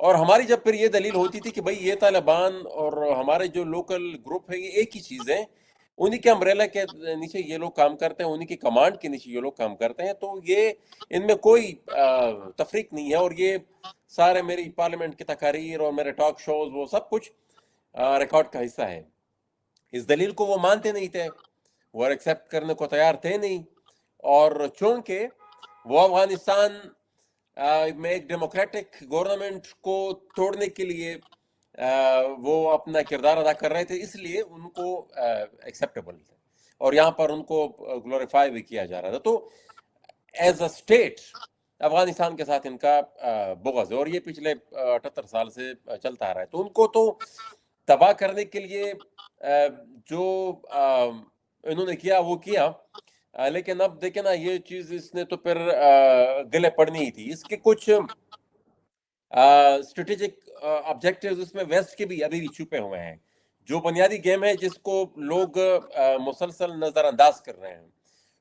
اور ہماری جب پھر یہ دلیل ہوتی تھی کہ بھئی یہ طالبان اور ہمارے جو لوکل گروپ ہے یہ ایک ہی چیز ہے، انہی کے امبریلا کے نیچے یہ لوگ کام کرتے ہیں، انہی کی کمانڈ کے نیچے یہ لوگ کام کرتے ہیں، تو یہ ان میں کوئی تفریق نہیں ہے، اور یہ سارے میری پارلیمنٹ کی تقاریر اور میرے ٹاک شوز وہ سب کچھ ریکارڈ کا حصہ ہے۔ اس دلیل کو وہ مانتے نہیں تھے، وہ ایکسیپٹ کرنے کو تیار تھے نہیں، اور چونکہ وہ افغانستان میں ایک ڈیموکریٹک گورنمنٹ کو توڑنے کے لیے وہ اپنا کردار ادا کر رہے تھے، اس لیے ان کو ایکسیپٹیبل تھے، اور یہاں پر ان کو گلوریفائی بھی کیا جا رہا تھا۔ تو ایز اے اسٹیٹ افغانستان کے ساتھ ان کا بغض ہے، اور یہ پچھلے 78 سال سے چلتا آ رہا ہے۔ تو ان کو تو تباہ کرنے کے لیے جو انہوں نے کیا وہ کیا، لیکن اب دیکھیں نا یہ چیز اس نے تو پھر گلے پڑنی ہی تھی۔ اس کے کچھ اسٹریٹجک آبجیکٹیوز اس میں ویسٹ کے بھی ابھی بھی چھپے ہوئے ہیں، جو بنیادی گیم ہے جس کو لوگ مسلسل نظر انداز کر رہے ہیں،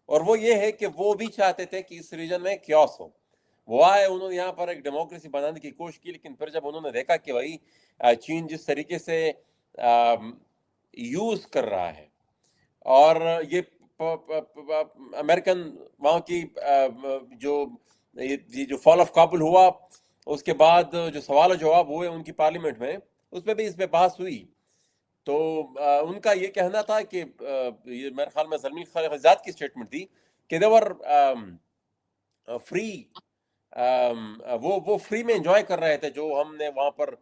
اور وہ یہ ہے کہ وہ بھی چاہتے تھے کہ اس ریجن میں کیوس ہو۔ وہ آئے، انہوں نے یہاں پر ایک ڈیموکریسی بنانے کی کوشش کی، لیکن پھر جب انہوں نے دیکھا کہ بھائی چین جس طریقے سے یوز کر رہا ہے، اور یہ امریکن وہاں کی جو فال آف کابل ہوا، اس کے بعد جو سوال و جواب ہوئے ان کی پارلیمنٹ میں، اس میں بھی اس پہ بحث ہوئی، تو ان کا یہ کہنا تھا کہ یہ میرے خیال میں زلمی خلیفہ کی اسٹیٹمنٹ تھی کہ دیور فری، وہ فری میں انجوائے کر رہے تھے جو ہم نے وہاں پر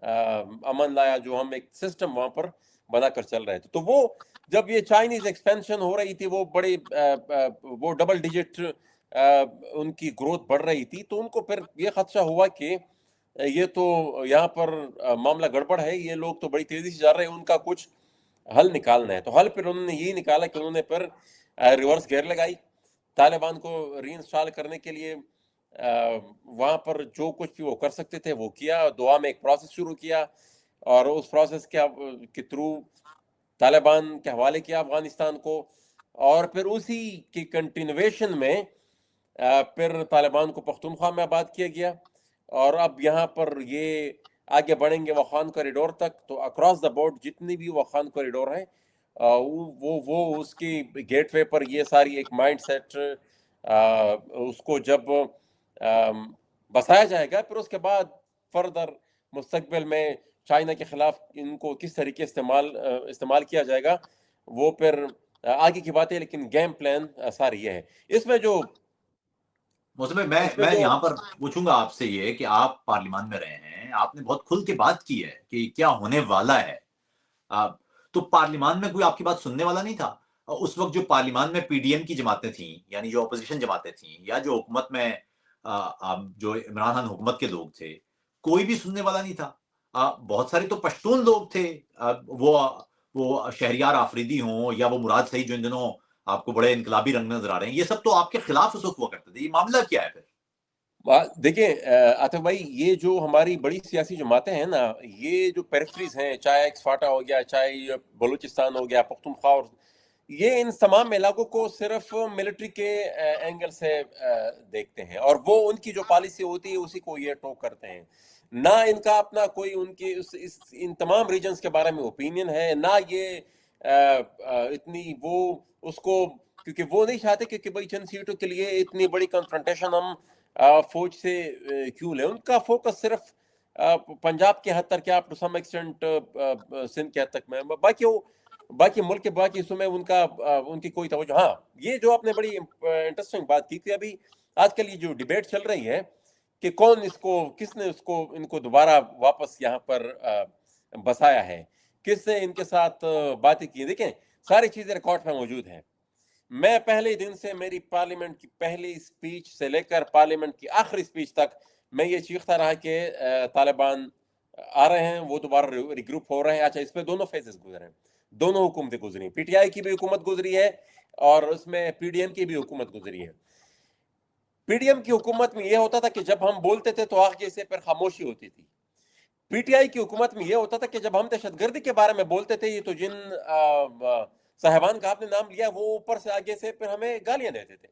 امن لایا، جو ہم ایک سسٹم وہاں پر بنا کر چل رہے تھے۔ تو وہ جب یہ چائنیز ایکسپینشن ہو رہی تھی، وہ بڑے وہ ڈبل ڈیجٹ ان کی گروتھ بڑھ رہی تھی، تو ان کو پھر یہ خدشہ ہوا کہ یہ تو یہاں پر معاملہ گڑبڑ ہے، یہ لوگ تو بڑی تیزی سے جا رہے ہیں، ان کا کچھ حل نکالنا ہے۔ تو حل پھر انہوں نے یہی نکالا کہ انہوں نے پھر ریورس گیئر لگائی، طالبان کو ری انسٹال کرنے کے لیے وہاں پر جو کچھ بھی وہ کر سکتے تھے وہ کیا، دعا میں ایک پروسیس شروع کیا، اور اس پروسیس کے تھرو طالبان کے حوالے کیا افغانستان کو، اور پھر اسی کی کنٹینویشن میں پھر طالبان کو پختونخوا میں آباد کیا گیا، اور اب یہاں پر یہ آگے بڑھیں گے واخان کوریڈور تک، تو اکراس دا بورڈ جتنی بھی واخان کوریڈور ہیں وہ اس کی گیٹ وے پر یہ ساری ایک مائنڈ سیٹ اس کو جب بسایا جائے گا، پھر اس کے بعد فردر مستقبل میں چائنا کے خلاف ان کو کس طریقے استعمال کیا جائے گا وہ پھر آگے کی بات ہے، لیکن گیم پلان ساری یہ ہے۔ اس میں جو میں یہاں پر پوچھوں گا آپ سے یہ کہ آپ پارلیمان میں رہے ہیں، آپ نے بہت کھل کے بات کی ہے کہ کیا ہونے والا ہے، تو پارلیمان میں کوئی آپ کی بات سننے والا نہیں تھا؟ اس وقت جو پارلیمان میں پی ڈی ایم کی جماعتیں تھیں، یعنی جو اپوزیشن جماعتیں تھیں، یا جو حکومت میں جو عمران خان حکومت کے لوگ تھے، کوئی بھی سننے والا نہیں تھا۔ بہت سارے تو پشتون لوگ تھے، وہ شہریار آفریدی ہوں یا وہ مراد صحیح جو ان دنوں آپ کو بڑے انقلابی رنگ نظر آ رہے ہیں، یہ سب تو آپ کے خلاف اس وقت ہوا کرتے تھے۔ یہ معاملہ کیا ہے پھر؟ دیکھیں عاطف بھائی، یہ جو ہماری بڑی سیاسی جماعتیں ہیں نا، یہ جو پیریفریز ہیں، چاہے ایکس فاٹا ہو گیا، چاہے بلوچستان ہو گیا، پختونخوا، اور یہ ان تمام علاقوں کو صرف ملٹری کے اینگل سے دیکھتے ہیں، اور وہ ان کی جو پالیسی ہوتی ہے اسی کو یہ ٹوک کرتے ہیں، نہ ان کا اپنا کوئی ان کی ان تمام ریجنز کے بارے میں اوپینین ہے، نہ یہ اتنی وہ اس کو، کیونکہ وہ نہیں چاہتے کہ بھائی چند سیٹوں کے لیے اتنی بڑی کنفرنٹیشن ہم فوج سے کیوں لیں۔ ان کا فوکس صرف پنجاب کے حد تک، کیا ٹو سم ایکسٹینٹ سندھ کے حد تک میں، باقی ملک کے باقی حصوں میں ان کی کوئی توجہ۔ ہاں، یہ جو آپ نے بڑی انٹرسٹنگ بات کی کہ ابھی آج کل یہ جو ڈیبیٹ چل رہی ہے کہ کس نے ان کو دوبارہ واپس یہاں پر بسایا ہے، کس نے ان کے ساتھ باتیں کی۔ دیکھیں ساری چیزیں ریکارڈ میں موجود ہیں۔ میں پہلے دن سے میری پارلیمنٹ کی پہلی سپیچ سے لے کر پارلیمنٹ کی آخری سپیچ تک میں یہ چیختا رہا کہ طالبان آ رہے ہیں، وہ دوبارہ ریگروپ ہو رہے ہیں۔ اچھا، اس میں دونوں فیزز گزرے ہیں، دونوں حکومتیں گزری، پی ٹی آئی کی بھی حکومت گزری ہے اور اس میں پی ڈی ایم کی بھی حکومت گزری ہے۔ پی ڈی ایم کی حکومت میں یہ ہوتا تھا کہ جب ہم بولتے تھے تو آگے سے پھر خاموشی ہوتی تھی۔ پی ٹی آئی کی حکومت میں یہ ہوتا تھا کہ جب ہم دہشت گردی کے بارے میں بولتے تھے، یہ تو جن صاحبان کا آپ نے نام لیا، وہ اوپر سے آگے سے پھر ہمیں گالیاں دیتے تھے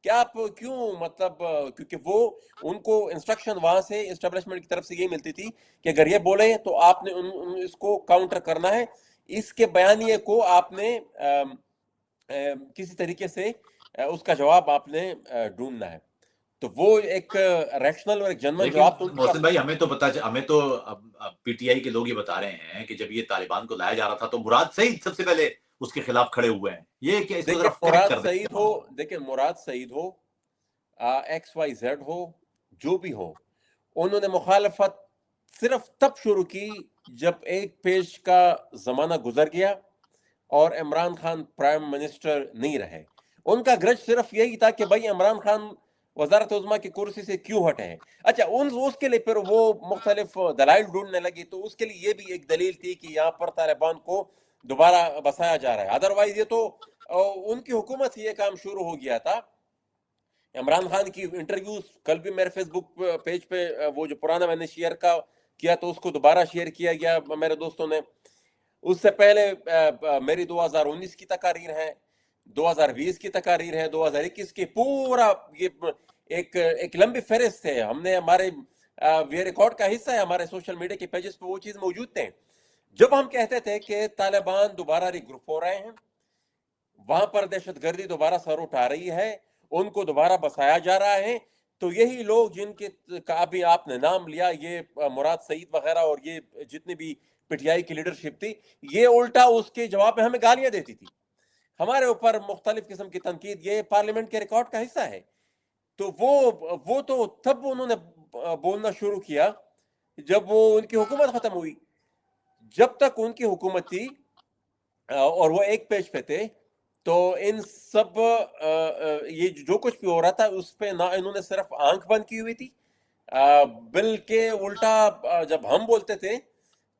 کہ آپ کیوں مطلب کیونکہ وہ ان کو انسٹرکشن وہاں سے اسٹیبلشمنٹ کی طرف سے یہ ملتی تھی کہ اگر یہ بولے تو آپ نے اس کو کاؤنٹر کرنا ہے، اس کے بیانیے کو آپ نے کسی طریقے سے اس کا جواب آپ نے ڈھونڈنا ہے. تو وہ ایک ریشنل اور ایک جنرل لیکن جواب تو ان کے محسن پاس. بھائی ہمیں تو پی ٹی آئی کے لوگ یہ بتا رہے ہیں کہ جب یہ طالبان کو لایا جا رہا تھا تو مراد سعید سب سے پہلے اس کے خلاف کھڑے ہوئے ہیں. یہ کیا اس کو ذرا کریکٹ کر دیں. دیکھیں مراد سعید ہو، ایکس وائی زیڈ ہو، جو بھی ہو، انہوں نے مخالفت صرف تب شروع کی جب ایک پیج کا زمانہ گزر گیا اور عمران خان پرائم منسٹر نہیں رہے. ان کا گرج صرف یہی تھا کہ بھائی عمران خان وزارت عظمیٰ کی کرسی سے کیوں ہٹے ہیں. اچھا اس کے لیے پھر وہ مختلف دلائل ڈھونڈنے لگی، تو اس کے لیے یہ بھی ایک دلیل تھی کہ یہاں پر طالبان کو دوبارہ بسایا جا رہا ہے. ادروائز یہ تو ان کی حکومت سے یہ کام شروع ہو گیا تھا. عمران خان کی انٹرویوز کل بھی میرے فیس بک پیج پہ وہ جو پرانا میں نے شیئر کیا تو اس کو دوبارہ شیئر کیا گیا میرے دوستوں نے. اس سے پہلے میری 2019 کی تقاریر ہے، 2020 کی تقاریر ہے، 2021 کی، پورا یہ ایک لمبی فہرست ہے. ہم نے ہمارے یہ ریکارڈ کا حصہ ہے، ہمارے سوشل میڈیا کے پیجز پہ وہ چیز موجود تھے. جب ہم کہتے تھے کہ طالبان دوبارہ ری گروپ ہو رہے ہیں، وہاں پر دہشت گردی دوبارہ سر اٹھا رہی ہے، ان کو دوبارہ بسایا جا رہا ہے، تو یہی لوگ جن کے ابھی آپ نے نام لیا، یہ مراد سعید وغیرہ اور یہ جتنی بھی پی ٹی آئی کی لیڈرشپ تھی، یہ الٹا اس کے جواب میں ہمیں گالیاں دیتی تھی، ہمارے اوپر مختلف قسم کی تنقید. یہ پارلیمنٹ کے ریکارڈ کا حصہ ہے. تو وہ تو تب انہوں نے بولنا شروع کیا جب وہ ان کی حکومت ختم ہوئی. جب تک ان کی حکومت تھی اور وہ ایک پیج پہ تھے، تو ان سب یہ جو کچھ بھی ہو رہا تھا اس پہ نہ انہوں نے صرف آنکھ بند کی ہوئی تھی، بلکہ الٹا جب ہم بولتے تھے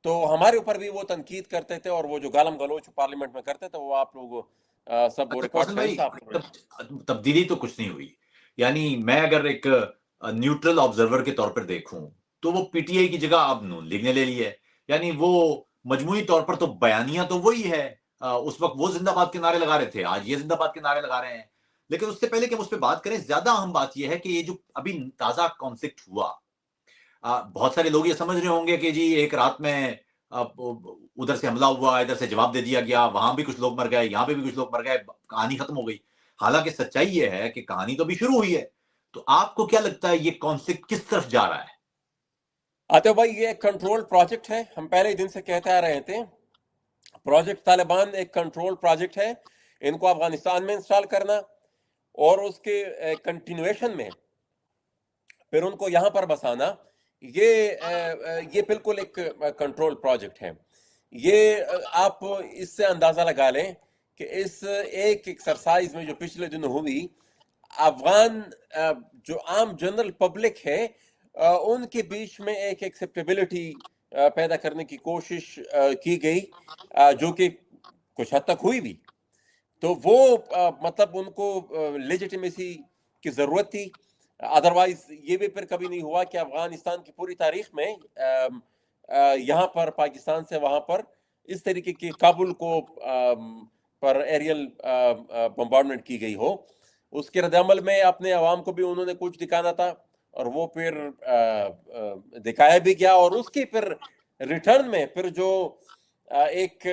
تو ہمارے اوپر بھی وہ تنقید کرتے تھے، اور وہ جو گالم گلوچ پارلیمنٹ میں کرتے تھے وہ آپ لوگ سب وہ ریکارڈ کا حصہ. تبدیلی تو کچھ نہیں ہوئی. یعنی میں اگر ایک نیوٹرل آبزرور کے طور پر دیکھوں تو وہ پی ٹی آئی کی جگہ اب نون لیگ نے لے لی ہے. یعنی وہ مجموعی طور پر تو بیانیہ تو وہی ہے. اس وقت وہ زندہ باد کے نعرے لگا رہے تھے، آج یہ زندہ باد کے نعرے لگا رہے ہیں. لیکن اس سے پہلے کہ ہم اس پہ بات کریں، زیادہ اہم بات یہ ہے کہ یہ جو ابھی تازہ کانفلکٹ ہوا، بہت سارے لوگ یہ سمجھ رہے ہوں گے کہ جی ایک رات میں ادھر سے حملہ ہوا، ادھر سے جواب دے دیا گیا، وہاں بھی کچھ لوگ مر گئے، یہاں پہ بھی کچھ لوگ مر گئے، کہانی ختم ہو گئی. حالانکہ سچائی یہ ہے کہ کہانی تو ابھی شروع ہوئی ہے. تو آپ کو کیا لگتا ہے یہ کانفلکٹ کس طرف جا رہا ہے؟ آتے بھائی یہ ایک کنٹرول پروجیکٹ ہے. ہم پہلے دن سے کہتے آ رہے تھے پروجیکٹ طالبان ایک کنٹرول پروجیکٹ ہے. ان کو افغانستان میں انسٹال کرنا اور اس کے کنٹینویشن میں پھر ان کو یہاں پر بسانا، یہ بالکل ایک کنٹرول پروجیکٹ ہے. یہ آپ اس سے اندازہ لگا لیں کہ اس ایک ایکسرسائز میں جو پچھلے دنوں ہوئی، افغان جو عام جنرل پبلک ہے ان کے بیچ میں ایک ایکسیپٹیبلٹی پیدا کرنے کی کوشش کی گئی، جو کہ کچھ حد تک ہوئی بھی. تو وہ مطلب ان کو لیجیٹیمیسی کی ضرورت تھی. ادروائز یہ بھی پھر کبھی نہیں ہوا کہ افغانستان کی پوری تاریخ میں یہاں پر پاکستان سے وہاں پر اس طریقے کی کابل کو پر ایریل بمبارڈمنٹ کی گئی ہو. اس کے رد عمل میں اپنے عوام کو بھی انہوں نے کچھ دکھانا تھا، اور وہ پھر دکھایا بھی گیا. اور اس کی پھر ریٹرن میں پھر جو ایک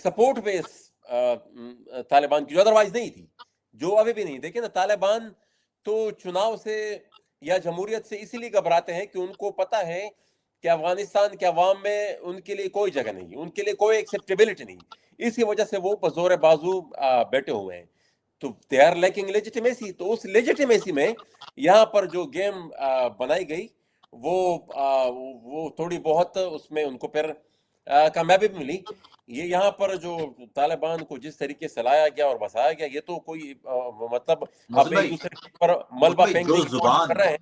سپورٹ بیس طالبان کی جو ادروائز نہیں تھی، جو ابھی بھی نہیں. دیکھیں نا، طالبان تو چناؤ سے یا جمہوریت سے اسی لیے گھبراتے ہیں کہ ان کو پتا ہے کہ افغانستان کے عوام میں ان کے لیے کوئی جگہ نہیں، ان کے لیے کوئی ایکسیپٹیبلٹی نہیں. اسی وجہ سے وہ بزور بازو بیٹھے ہوئے ہیں. تو دے آر لیکنگ لیجیٹیمیسی. تو اس لیجیٹیمیسی میں یہاں پر جو گیم بنائی گئی وہ تھوڑی بہت اس میں ان کو پھر کامیابی بھی ملی. یہ یہاں پر جو طالبان کو جس طریقے سے لایا گیا اور بسایا گیا، یہ تو کوئی مطلب آپ ایک دوسرے پر ملبہ پھینکنے کی کوشش کر رہے ہیں.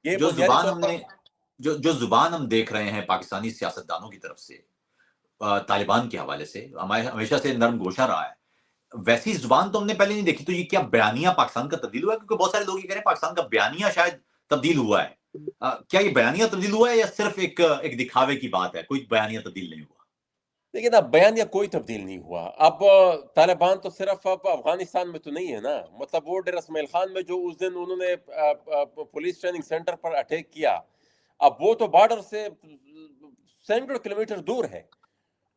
یہ بنیادی طور پر جو زبان ہم دیکھ رہے ہیں پاکستانی سیاستدانوں کی طرف سے طالبان کے حوالے سے ہمیشہ سے نرم گوشہ رہا ہے. ویسی زبان تو ہم نے پہلے نہیں دیکھی. تو یہ کیا بیانیہ پاکستان کا تبدیل ہوا ہے؟ کیونکہ بہت سارے لوگ یہ کہہ رہے ہیں پاکستان کا بیانیہ شاید تبدیل ہوا ہے. کیا یہ بیانیہ تبدیل ہوا ہے یا صرف ایک دکھاوے کی بات ہے، کوئی بیانیہ تبدیل نہیں ہوا؟ لیکن اب بیان یا کوئی تبدیل نہیں ہوا. اب طالبان تو صرف اب افغانستان میں تو نہیں ہے نا. مطلب وہ ڈیر اسماعیل خان میں جو اس دن انہوں نے پولیس ٹریننگ سینٹر پر اٹیک کیا, اب وہ تو بارڈر سے سینکڑوں کلومیٹر دور ہے,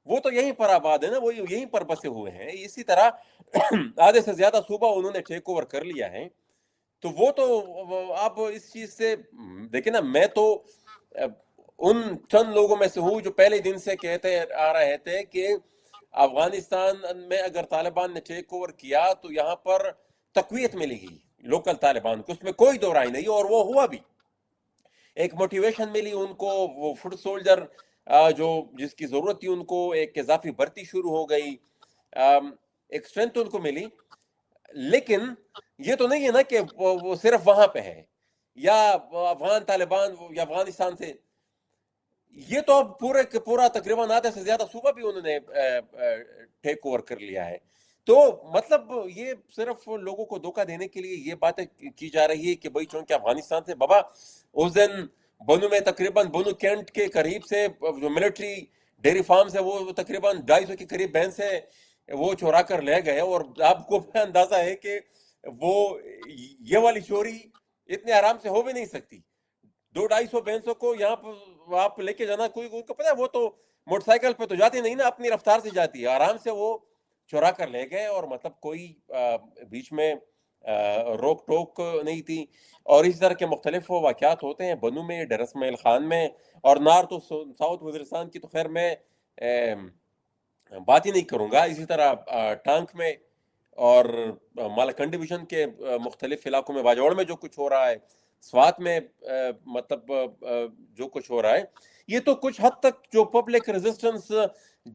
وہ تو یہیں پر آباد ہے نا, وہ یہیں پر بسے ہوئے ہیں. اسی طرح آدھے سے زیادہ صوبہ انہوں نے ٹیک اوور کر لیا ہے. تو وہ تو آپ اس چیز سے دیکھیں نا, میں تو ان چند لوگوں میں سے ہوں جو پہلے دن سے کہتے آ رہے تھے کہ افغانستان میں اگر طالبان نے ٹیک اوور کیا تو یہاں پر تقویت ملے گی لوکل طالبان کو, اس میں کوئی دو رائے نہیں, اور وہ ہوا بھی. ایک موٹیویشن ملی ان کو, وہ فٹ سولجر جو جس کی ضرورت تھی ان کو, ایک اضافی بھرتی شروع ہو گئی, ایک اسٹرینتھ ان کو ملی. لیکن یہ تو نہیں ہے نا کہ وہ صرف وہاں پہ ہے یا افغان طالبان یا افغانستان سے. یہ تو اب پورا تقریباً آدھے سے زیادہ صوبہ بھی انہوں نے ٹیک اوور کر لیا ہے. تو مطلب یہ صرف لوگوں کو دھوکہ دینے کے لیے یہ باتیں کی جا رہی ہے کہ بھائی چونکہ افغانستان سے, بابا اس دن بنو میں تقریباً بنو کینٹ کے قریب سے جو ملٹری ڈیری فارمز ہے وہ تقریباً 250 کے قریب بھینس ہے وہ چورا کر لے گئے, اور آپ کو اندازہ ہے کہ وہ یہ والی چوری اتنے آرام سے ہو بھی نہیں سکتی. 200-250 بھینسوں کو یہاں پر آپ لے کے جانا, کوئی کو پتا ہے وہ تو موٹر سائیکل پہ تو جاتی نہیں نا, اپنی رفتار سے جاتی ہے, آرام سے وہ چورا کر لے گئے, اور مطلب کوئی بیچ میں روک ٹوک نہیں تھی. اور اسی طرح کے مختلف واقعات ہوتے ہیں بنو میں, ڈیر اسماعیل خان میں, اور نارتھ ساؤتھ وزیرستان کی تو خیر میں بات ہی نہیں کروں گا. اسی طرح ٹانک میں اور مالاکنڈ ڈویژن کے مختلف علاقوں میں, باجوڑ میں جو کچھ ہو رہا ہے, سوات میں مطلب جو کچھ ہو رہا ہے, یہ تو کچھ حد تک جو پبلک ریزسٹنس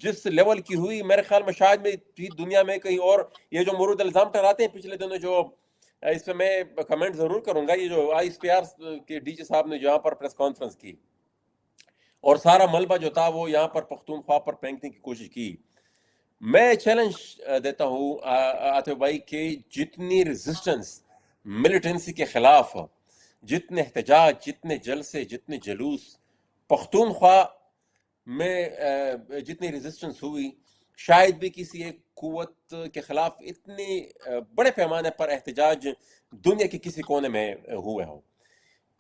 جس لیول کی ہوئی, میرے خیال میں شاید میں دنیا میں کہیں اور. یہ جو مرود الزام ٹھہراتے ہیں پچھلے دنوں, جو اس پہ میں کمنٹ ضرور کروں گا, یہ جو آئی ایس پی آر کے ڈی جی صاحب نے یہاں پر پریس کانفرنس کی اور سارا ملبہ جو تھا وہ یہاں پر پختونخوا پر پھینکنے کی کوشش کی, میں چیلنج دیتا ہوں عاطف بھائی کہ جتنی ریزسٹنس ملیٹنسی کے خلاف, جتنے احتجاج, جتنے جلسے, جتنے جلوس پختونخوا میں جتنی ریزسٹنس ہوئی, شاید بھی کسی ایک قوت کے خلاف اتنی بڑے پیمانے پر احتجاج دنیا کے کسی کونے میں ہوئے ہو.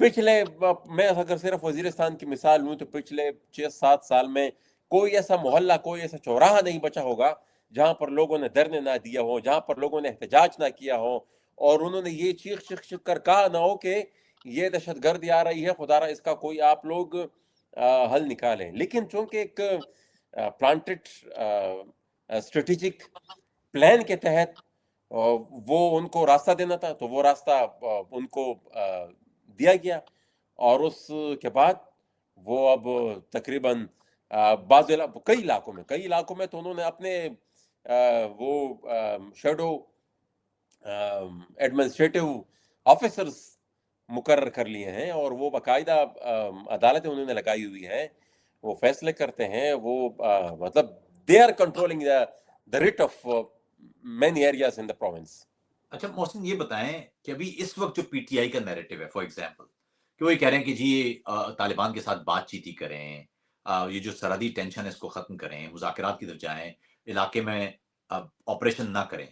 پچھلے, میں اگر صرف وزیرستان کی مثال لوں تو پچھلے 6-7 سال میں کوئی ایسا محلہ, کوئی ایسا چوراہا نہیں بچا ہوگا جہاں پر لوگوں نے دھرنے نہ دیا ہو, جہاں پر لوگوں نے احتجاج نہ کیا ہو, اور انہوں نے یہ چیخ کر کہا نہ ہو کہ یہ دہشت گردی آ رہی ہے, خدا را اس کا کوئی آپ لوگ حل نکالیں. لیکن چونکہ ایک پلانٹڈ اسٹریٹجک پلان کے تحت وہ ان کو راستہ دینا تھا, تو وہ راستہ ان کو دیا گیا, اور اس کے بعد وہ اب تقریباً کئی علاقوں میں تو انہوں نے اپنے وہ شیڈو ایڈمنسٹریٹو آفیسرز مقرر کر لیے ہیں, اور وہ باقاعدہ عدالتیں انہوں نے لگائی ہوئی ہیں, وہ فیصلے کرتے ہیں, وہ مطلب they are controlling the writ of many areas in the province. اچھا محسن یہ بتائیں کہ ابھی اس وقت جو پی ٹی آئی کا نیریٹو ہے, فار ایگزامپل کہ وہ یہ کہہ رہے ہیں کہ جی طالبان کے ساتھ بات چیت ہی کریں, یہ جو سرحدی ٹینشن ہے اس کو ختم کریں, مذاکرات کی طرف جائیں, علاقے میں آپریشن نہ کریں,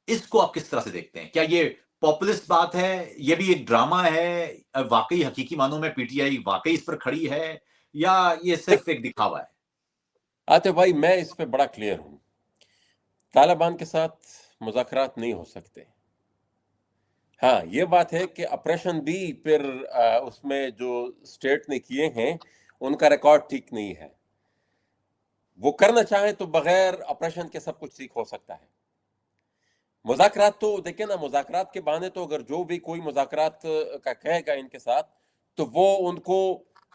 اس کو آپ کس طرح سے دیکھتے ہیں؟ کیا یہ پاپولسٹ بات ہے, یہ بھی ایک ڈرامہ ہے, واقعی حقیقی معنوں میں پی ٹی آئی واقعی اس پر کھڑی ہے, یا یہ صرف ایک دکھاوا ہے؟ آتے بھائی میں اس پہ بڑا کلیئر ہوں, طالبان کے ساتھ مذاکرات نہیں ہو سکتے. ہاں یہ بات ہے کہ آپریشن بھی پھر اس میں جو اسٹیٹ نے کیے ہیں ان کا ریکارڈ ٹھیک نہیں ہے. وہ کرنا چاہیں تو بغیر آپریشن کے سب کچھ ٹھیک ہو سکتا ہے. مذاکرات تو دیکھیں نا, مذاکرات کے بہانے تو اگر جو بھی کوئی مذاکرات کا کہے گا ان کے ساتھ تو وہ ان کو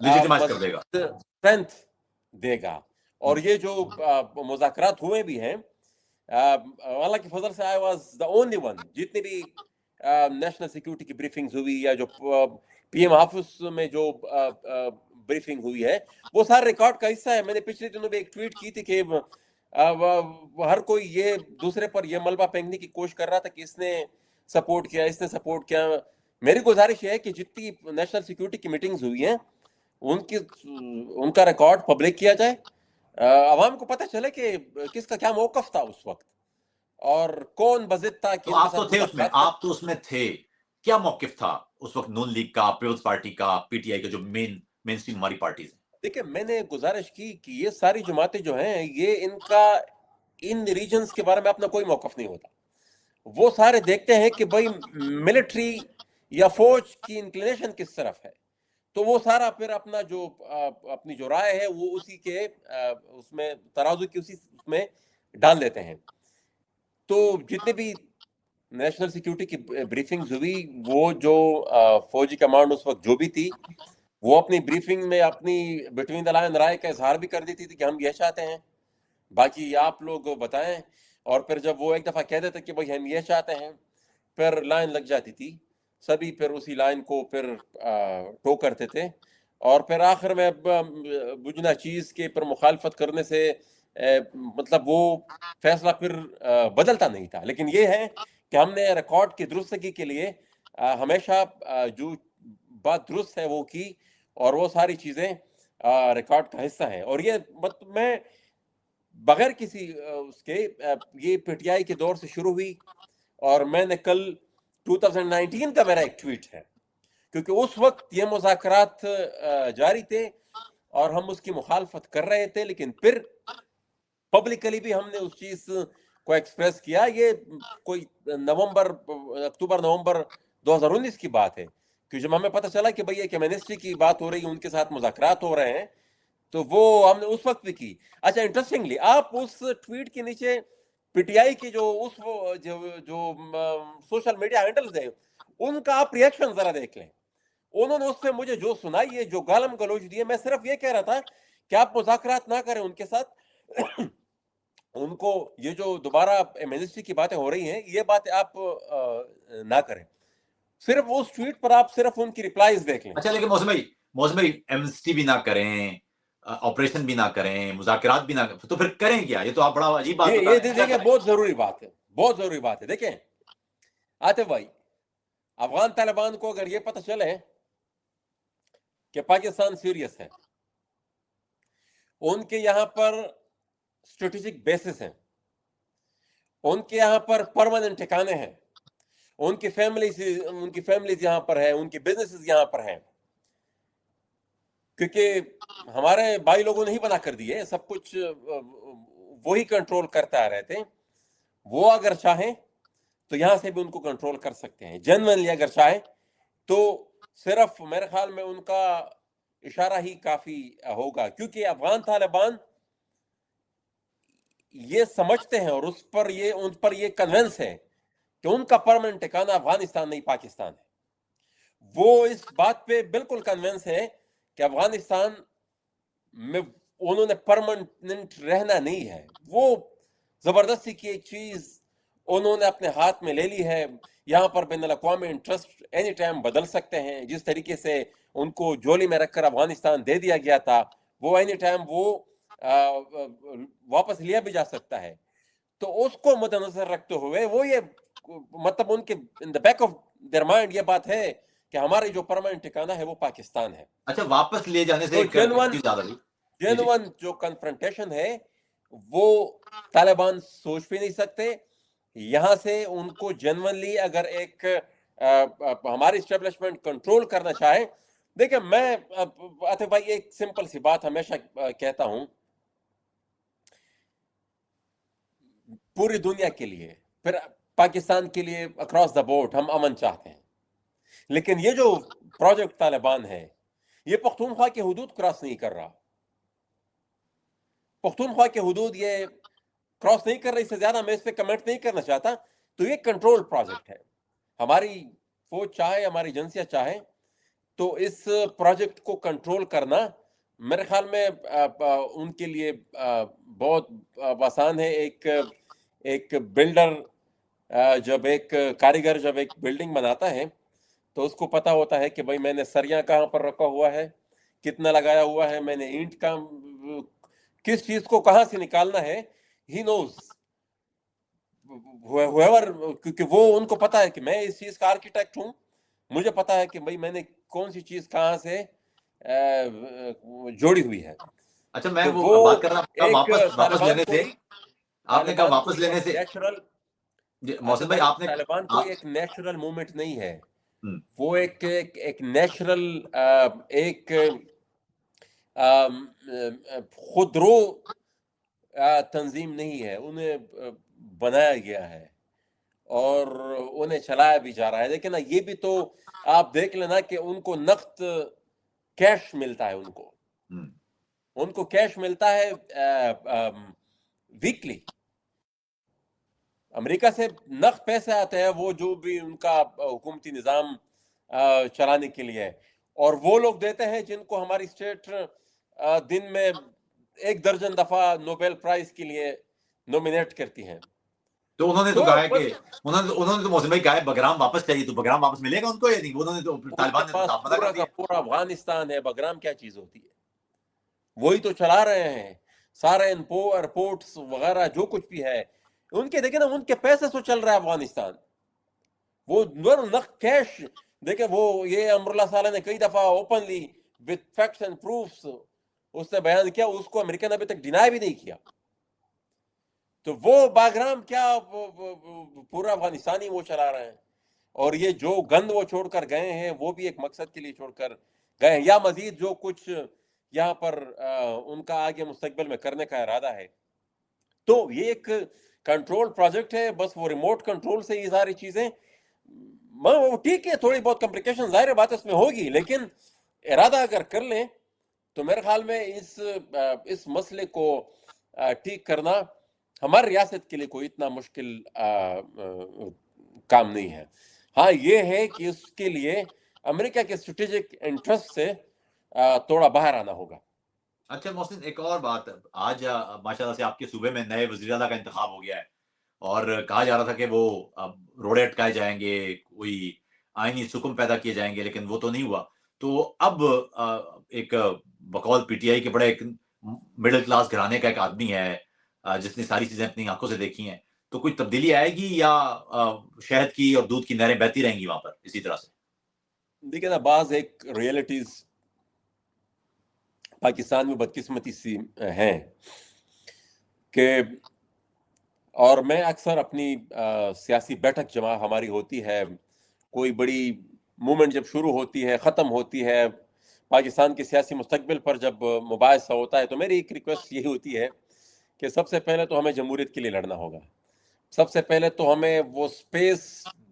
لیجیٹمائز کر دے گا, اسٹرینتھ دے گا. اور یہ جو مذاکرات ہوئے بھی ہیں, اللہ کی فضل سے I was the only one, جتنی بھی نیشنل سیکیورٹی کی بریفنگز ہوئی یا جو پی ایم آفس میں جو بریفنگ ہوئی ہے, وہ سارے ریکارڈ کا حصہ ہے. میں نے پچھلے دنوں بھی ایک ٹویٹ کی تھی کہ ہر کوئی یہ دوسرے پر یہ ملبہ پھینکنے کی کوشش کر رہا تھا کہ اس نے سپورٹ کیا, اس نے سپورٹ کیا. میری گزارش یہ ہے کہ جتنی نیشنل سیکیورٹی کی میٹنگز ہوئی ہیں ان کا ریکارڈ پبلک کیا جائے, عوام کو پتہ چلے کہ کس کا کیا موقف تھا اس وقت اور کون بضد تھا کہ تو ان کے آپ تو ساتھ تھے اس میں، مذاکرات کر. آپ تو اس میں تھے، کیا موقف تھا اس وقت نون لیگ کا، پیپلز پارٹی کا، پی ٹی آئی کا، جو مین اسٹریم ہماری پارٹیز ہیں؟ دیکھیں میں نے گزارش کی کہ یہ ساری جماعتیں جو ہیں یہ ان کا ان ریجنز کے بارے میں اپنا کوئی موقف نہیں ہوتا. وہ سارے دیکھتے ہیں کہ بھائی ملٹری یا فوج کی انکلینیشن کس طرف ہے، تو وہ سارا پھر اپنا جو اپنی جو رائے ہے وہ اسی کے اس میں ترازو کی اسی اس میں ڈال دیتے ہیں. تو جتنے بھی نیشنل سیکیورٹی کی بریفنگز ہوئی، وہ جو فوجی کمانڈ اس وقت جو بھی تھی وہ اپنی بریفنگ میں اپنی بٹوین دا لائن رائے کا اظہار بھی کر دیتی تھی کہ ہم یہ چاہتے ہیں، باقی آپ لوگ بتائیں. اور پھر جب وہ ایک دفعہ کہہ دیتے کہ بھائی ہم یہ چاہتے ہیں، پھر لائن لگ جاتی تھی، سبھی پھر اسی لائن کو پھر ٹو کرتے تھے. اور پھر آخر میں بجنا چیز کے پر مخالفت کرنے سے مطلب وہ فیصلہ پھر بدلتا نہیں تھا. لیکن یہ ہے کہ ہم نے ریکارڈ کی درستگی کے لیے ہمیشہ جو بات درست ہے وہ کی، اور وہ ساری چیزیں ریکارڈ کا حصہ ہیں. اور یہ میں بغیر کسی اس کے یہ پی ٹی آئی کے دور سے شروع ہوئی، اور میں نے کل 2019 کا میرا ایک ٹویٹ ہے، کیونکہ اس وقت یہ مذاکرات جاری تھے اور ہم اس کی مخالفت کر رہے تھے، لیکن پھر پبلکلی بھی ہم نے اس چیز کو ایکسپریس کیا. یہ کوئی اکتوبر نومبر 2019 کی بات ہے کہ جب ہمیں پتہ چلا کہ بھئی ایک منسٹری کی بات ہو رہی ہے، ان کے ساتھ مذاکرات ہو رہے ہیں، تو وہ ہم نے اس وقت بھی کی. اچھا انٹرسٹنگلی آپ اس ٹویٹ کے نیچے پی ٹی آئی کی جو سوشل میڈیا ہینڈلز ہیں ان کا آپ ریئیکشن ذرا دیکھ لیں. انہوں نے اس پہ مجھے جو سنائی ہے، جو گالم گلوچ دیے، میں صرف یہ کہہ رہا تھا کہ آپ مذاکرات نہ کریں ان کے ساتھ. ان کو یہ جو دوبارہ منسٹری کی باتیں ہو رہی ہیں یہ باتیں آپ نہ کریں. صرف اس ٹویٹ پر آپ صرف ان کی ریپلائز دیکھ لیں. اچھا لیکن موسم بھائی ایمنسٹی بھی نہ کریں، آپریشن بھی نہ کریں، مذاکرات بھی نہ کریں، تو پھر کریں کیا؟ یہ تو آپ بڑا عجیب بات بتا یہ رہے ہیں. دیکھیں بہت ضروری بات ہے، بہت ضروری بات ہے. دیکھیں آتے بھائی، افغان طالبان کو اگر یہ پتہ چلے کہ پاکستان سیریس ہے، ان کے یہاں پر اسٹریٹجک بیسز ہیں، ان کے یہاں پر پرماننٹ ٹھکانے ہیں، ان کی فیملیز یہاں پر ہیں، ان کی بزنسز یہاں پر ہیں، کیونکہ ہمارے بھائی لوگوں نے ہی بنا کر دیے سب کچھ، وہی کنٹرول کرتا رہے تھے. وہ اگر چاہیں تو یہاں سے بھی ان کو کنٹرول کر سکتے ہیں. جنرلی اگر چاہیں تو صرف میرے خیال میں ان کا اشارہ ہی کافی ہوگا، کیونکہ افغان طالبان یہ سمجھتے ہیں اور ان پر یہ کنونس ہے کہ ان کا پرماننٹ ٹھکانہ افغانستان نہیں پاکستان ہے. وہ اس بات پہ بالکل کنونس ہے کہ افغانستان میں انہوں نے پرماننٹ رہنا نہیں ہے. وہ زبردستی کی ایک چیز انہوں نے اپنے ہاتھ میں لے لی ہے. یہاں پر بین الاقوامی انٹرسٹ اینی ٹائم بدل سکتے ہیں. جس طریقے سے ان کو جولی میں رکھ کر افغانستان دے دیا گیا تھا، وہ اینی ٹائم وہ واپس لیا بھی جا سکتا ہے. تو اس کو مد نظر رکھتے ہوئے وہ یہ مطلب ان کے in the back of their mind یہ بات ہے کہ ہماری جو پرماننٹ ٹھکانہ ہے وہ پاکستان ہے. اچھا واپس لے جانے سے تو ایک چیز یاد آ گئی. جی جی. جینون جو کنفرنٹیشن ہے وہ طالبان سوچ بھی نہیں سکتے. یہاں سے ان کو جنونلی اگر ایک ہماری اسٹیبلشمنٹ کنٹرول کرنا چاہے. دیکھیں میں عاطف بھائی ایک سمپل سی بات ہمیشہ کہتا ہوں، پوری دنیا کے لیے، پھر پاکستان کے لیے اکراس دا بورڈ ہم امن چاہتے ہیں، لیکن یہ جو پروجیکٹ طالبان ہے یہ پختونخوا کی حدود کراس نہیں کر رہا. پختونخوا کی حدود یہ کراس نہیں کر رہی. اس سے زیادہ میں اس پہ کمنٹ نہیں کرنا چاہتا. تو یہ کنٹرول پروجیکٹ ہے. ہماری فوج چاہے، ہماری ایجنسیاں چاہیں تو اس پروجیکٹ کو کنٹرول کرنا میرے خیال میں ان کے لیے بہت آسان ہے. ایک بلڈر جب ایک کاریگر جب ایک بلڈنگ بناتا ہے تو اس کو پتا ہوتا ہے کہ بھائی میں نے سریاں کہاں پر رکھا ہوا ہے، کتنا لگایا ہوا ہے، میں نے اینٹ کا کس چیز کو کہاں سے نکالنا ہے. ہی نوز کیونکہ وہ ان کو پتا ہے کہ میں اس چیز کا آرکیٹیکٹ ہوں. مجھے پتا ہے کہ بھائی میں نے کون سی چیز کہاں سے جوڑی ہوئی ہے. اچھا میں تو وہ بات کر رہا ہوں ایک واپس طالبان لینے سے، آپ نے کہا طالبان واپس کوئی لینے ایک سے، نیچرل محسن بھائی آپ نے طالبان کوئی ایک نیچرل موومنٹ نہیں ہے، ہم، وہ ایک نیچرل ایک خودرو تنظیم نہیں ہے، انہیں بنایا گیا ہے اور انہیں چلایا بھی جا رہا ہے. لیکن یہ بھی تو آپ دیکھ لینا کہ ان کو نقد کیش ملتا ہے، ہم، ان کو کیش ملتا ہے ویکلی. امریکہ سے نقد پیسے آتے ہیں، وہ جو بھی ان کا حکومتی نظام چلانے کے لیے ہے، اور وہ لوگ دیتے ہیں جن کو ہماری اسٹیٹ دن میں 1 درجن دفعہ نوبیل پرائز کے لیے نومینیٹ کرتی ہیں. تو انہوں نے تو کہا ہے کہ انہوں نے تو محسن بھائی کہا ہے بگرام واپس چاہیے، تو بگرام واپس ملے گا ان کو یا نہیں؟ انہوں نے تو ان کے طالبان نے تو پاس صاف منع پورا کر کا دیا. پورا افغانستان ہے، بگرام کیا چیز ہوتی ہے؟ وہی تو چلا رہے ہیں سارے ایئرپورٹس وغیرہ جو کچھ بھی ہے ان کے. دیکھیں نا ان کے پیسے سے چل رہا ہے افغانستان. وہ نقد کیش دیکھیں، وہ یہ امراللہ صالح نے کئی دفعہ openly with facts and proofs اس نے بیان کیا، اس کو امریکہ نے ابھی تک ڈینائی بھی نہیں کیا. تو وہ باگرام کیا پورا افغانستانی وہ چلا رہے ہیں، اور یہ جو گند وہ چھوڑ کر گئے ہیں وہ بھی ایک مقصد کے لیے چھوڑ کر گئے ہیں، یا مزید جو کچھ یہاں پر ان کا آگے مستقبل میں کرنے کا ارادہ ہے. تو یہ ایک کنٹرول پروجیکٹ ہے، بس وہ ریموٹ کنٹرول سے یہ ساری چیزیں. ٹھیک ہے تھوڑی بہت کمپلیکیشن ظاہر بات اس میں ہوگی، لیکن ارادہ اگر کر لیں تو میرے خیال میں اس مسئلے کو ٹھیک کرنا ہماری ریاست کے لیے کوئی اتنا مشکل کام نہیں ہے. ہاں یہ ہے کہ اس کے لیے امریکہ کے اسٹریٹجک انٹرسٹ سے تھوڑا باہر آنا ہوگا. اچھا محسن ایک اور بات، آج ماشاءاللہ سے آپ کے صوبے میں نئے وزیر اعلیٰ کا انتخاب ہو گیا ہے، اور کہا جا رہا تھا کہ وہ اب روڑے اٹکائے جائیں گے، کوئی آئینی سکم پیدا کیے جائیں گے، لیکن وہ تو نہیں ہوا. تو اب ایک بقول پی ٹی آئی کے بڑے ایک مڈل کلاس گھرانے کا ایک آدمی ہے جس نے ساری چیزیں اپنی آنکھوں سے دیکھی ہیں، تو کوئی تبدیلی آئے گی یا شہد کی اور دودھ کی نہریں بہتی رہیں گی وہاں پر اسی طرح سے؟ دیکھیں نا بعض ایک ریئلٹیز پاکستان میں بدقسمتی سی ہیں کہ، اور میں اکثر اپنی سیاسی بیٹھک جمع ہماری ہوتی ہے، کوئی بڑی موومنٹ جب شروع ہوتی ہے ختم ہوتی ہے، پاکستان کے سیاسی مستقبل پر جب مباحثہ ہوتا ہے، تو میری ایک ریکویسٹ یہی ہوتی ہے کہ سب سے پہلے تو ہمیں جمہوریت کے لیے لڑنا ہوگا. سب سے پہلے تو ہمیں وہ سپیس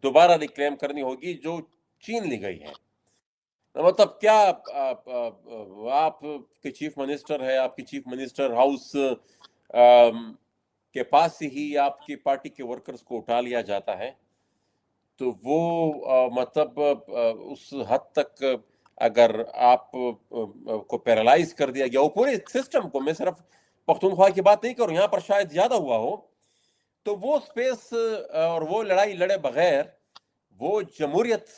دوبارہ ریکلیم کرنی ہوگی جو چین لی گئی ہے. مطلب کیا آپ کے چیف منسٹر ہے، آپ کی چیف منسٹر ہاؤس کے پاس سے ہی آپ کی پارٹی کے ورکرز کو اٹھا لیا جاتا ہے، تو وہ مطلب اس حد تک اگر آپ کو پیرالائز کر دیا گیا، وہ پورے سسٹم کو، میں صرف پختونخوا کی بات نہیں کروں، یہاں پر شاید زیادہ ہوا ہو، تو وہ سپیس اور وہ لڑائی لڑے بغیر وہ جمہوریت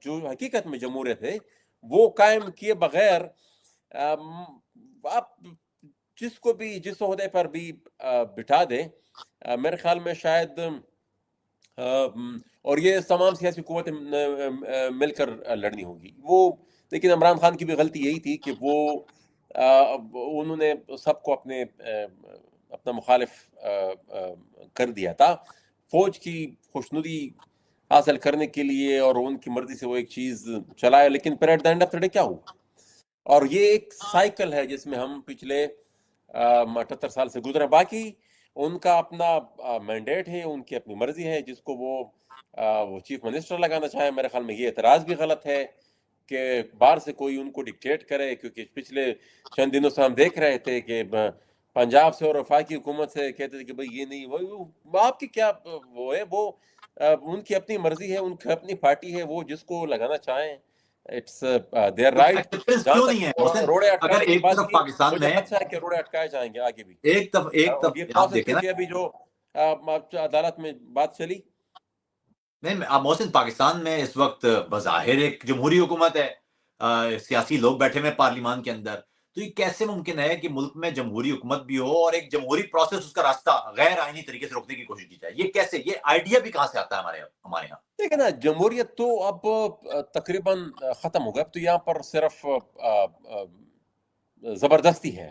جو حقیقت میں جمہوریت ہے وہ قائم کیے بغیر آپ جس کو بھی جس عہدے پر بھی بٹھا دیں، میرے خیال میں شاید، اور یہ تمام سیاسی قوتیں مل کر لڑنی ہوگی. وہ لیکن عمران خان کی بھی غلطی یہی تھی کہ وہ انہوں نے سب کو اپنا مخالف کر دیا تھا فوج کی خوشنودی حاصل کرنے کے لیے، اور ان کی مرضی سے وہ ایک چیز چلائے، لیکن پھر at the end of the day کیا ہوا؟ اور یہ ایک سائیکل ہے جس میں ہم پچھلے 78 سال سے گزرے. باقی ان کا اپنا مینڈیٹ ہے، ان کی اپنی مرضی ہے، جس کو وہ چیف منسٹر لگانا چاہے. میرے خیال میں یہ اعتراض بھی غلط ہے کہ باہر سے کوئی ان کو ڈکٹیٹ کرے، کیونکہ پچھلے چند دنوں سے ہم دیکھ رہے تھے کہ پنجاب سے اور وفاقی حکومت سے کہتے تھے کہ بھئی یہ نہیں، وہ آپ کی کیا وہ ہے، وہ ان کی اپنی مرضی ہے، ان کی اپنی پارٹی ہے، وہ جس کو لگانا چاہیں اٹس دیئر تو رائٹ. ایکسیپٹنس جہاں کیوں تک نہیں ہے محسن؟ روڑے اگر اٹکانے کی ایک بات طرف کی، پاکستان مجھے میں خدشہ ہے کہ روڑے اٹکائے جائیں گے آگے بھی. ایک اور یہ طرف آپ پروسیس دیکھیں نا، کیونکہ ابھی جو عدالت میں بات چلی. نہیں محسن پاکستان میں اس وقت بظاہر ایک جمہوری حکومت ہے، سیاسی لوگ بیٹھے ہوئے پارلیمان کے اندر، تو یہ کیسے ممکن ہے کہ ملک میں جمہوری حکومت بھی ہو اور ایک جمہوری پروسیس اس کا راستہ غیر آئینی طریقے سے روکنے کی کوشش کی جائے؟ یہ کیسے، یہ آئیڈیا بھی کہاں سے آتا ہے ہمارے یہاں؟ دیکھیں نا، جمہوریت تو اب تقریباً ختم ہو گیا. اب تو یہاں پر صرف زبردستی ہے.